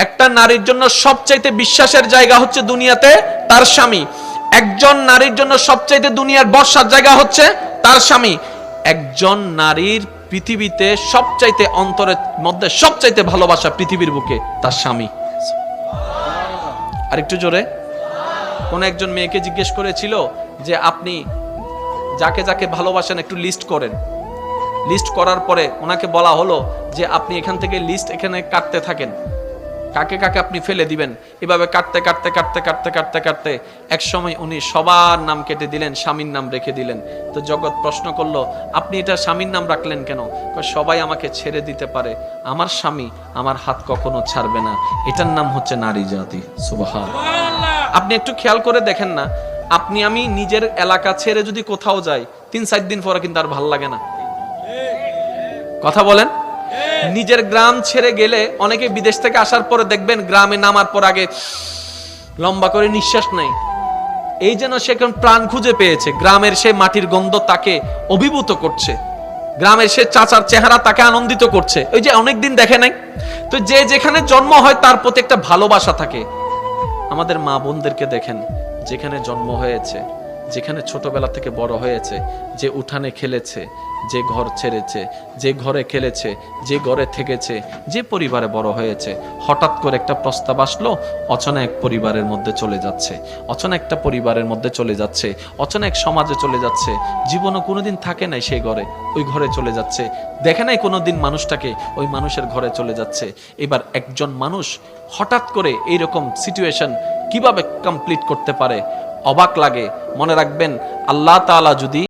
একটা নারীর জন্য সবচাইতে বিশ্বাসের জায়গা হচ্ছে দুনিয়াতে তার স্বামী। একজন নারীর জন্য সবচাইতে দুনিয়ার ভরসার জায়গা হচ্ছে তার স্বামী। একজন নারীর পৃথিবীতে সবচাইতে অন্তরের মধ্যে সবচাইতে ভালোবাসা পৃথিবীর বুকে তার স্বামী। আরেকটু জোরে। কোন একজন মেয়েকে জিজ্ঞেস করেছিল যে আপনি যাকে যাকে ভালোবাসেন একটু লিস্ট করেন। লিস্ট করার পরে ওনাকে বলা হলো যে আপনি এখান থেকে লিস্ট এখানে কাটতে থাকেন, কাকে কাকে আপনি ফেলে দিবেন। এভাবে কাটতে কাটতে কাটতে কাটতে কাটতে কাটতে এক সময় উনি সবার নাম কেটে দিলেন, স্বামীর নাম রেখে দিলেন। তো জগৎ প্রশ্ন করলো, আপনি এটা স্বামীর নাম রাখলেন কেন? সবাই আমাকে ছেড়ে দিতে পারে, আমার স্বামী আমার হাত কখনো ছাড়বে না, এটার নাম হচ্ছে নারী জাতি। সুবহানাল্লাহ। আপনি একটু খেয়াল করে দেখেন না, আপনি আমি নিজের এলাকা ছেড়ে যদি কোথাও যাই ৩-৪ দিন পরে কিন্তু আর ভাল লাগে না। কথা বলেন। নিজের গ্রাম ছেড়ে গেলে অনেকে বিদেশ থেকে আসার পরে দেখবেন গ্রামে নামার পর আগে লম্বা করে নিঃশ্বাস নেয়, এই যেন সে এখন প্রাণ খুঁজে পেয়েছে। গ্রামের সে মাটির গন্ধ তাকে অভিভূত করছে, গ্রামের সে চাচার চেহারা তাকে আনন্দিত করছে। ওই যে অনেকদিন দেখে নাই, তো যে যেখানে জন্ম হয় তার প্রতি একটা ভালোবাসা থাকে। আমাদের মা বোনদেরকে দেখেন, যেখানে জন্ম হয়েছে, যেখানে ছোটবেলা থেকে বড় হয়েছে, যে উঠানে খেলেছে, যে ঘর ছেড়েছে, যে ঘরে খেলেছে, যে ঘরে থেকেছে, যে পরিবারে বড় হয়েছে, হঠাৎ করে একটা প্রস্তাব আসলো, অচেনা এক পরিবারের মধ্যে চলে যাচ্ছে, অচেনা একটা পরিবারের মধ্যে চলে যাচ্ছে, অচেনা এক সমাজে চলে যাচ্ছে। জীবনও কোনোদিন থাকে নাই সেই ঘরে, ওই ঘরে চলে যাচ্ছে। দেখে নাই কোনোদিন মানুষটাকে, ওই মানুষের ঘরে চলে যাচ্ছে। এবার একজন মানুষ হঠাৎ করে এইরকম সিচুয়েশন কিভাবে কমপ্লিট করতে পারে, অবাক লাগে। মনে রাখবেন, আল্লাহ তাআলা যদি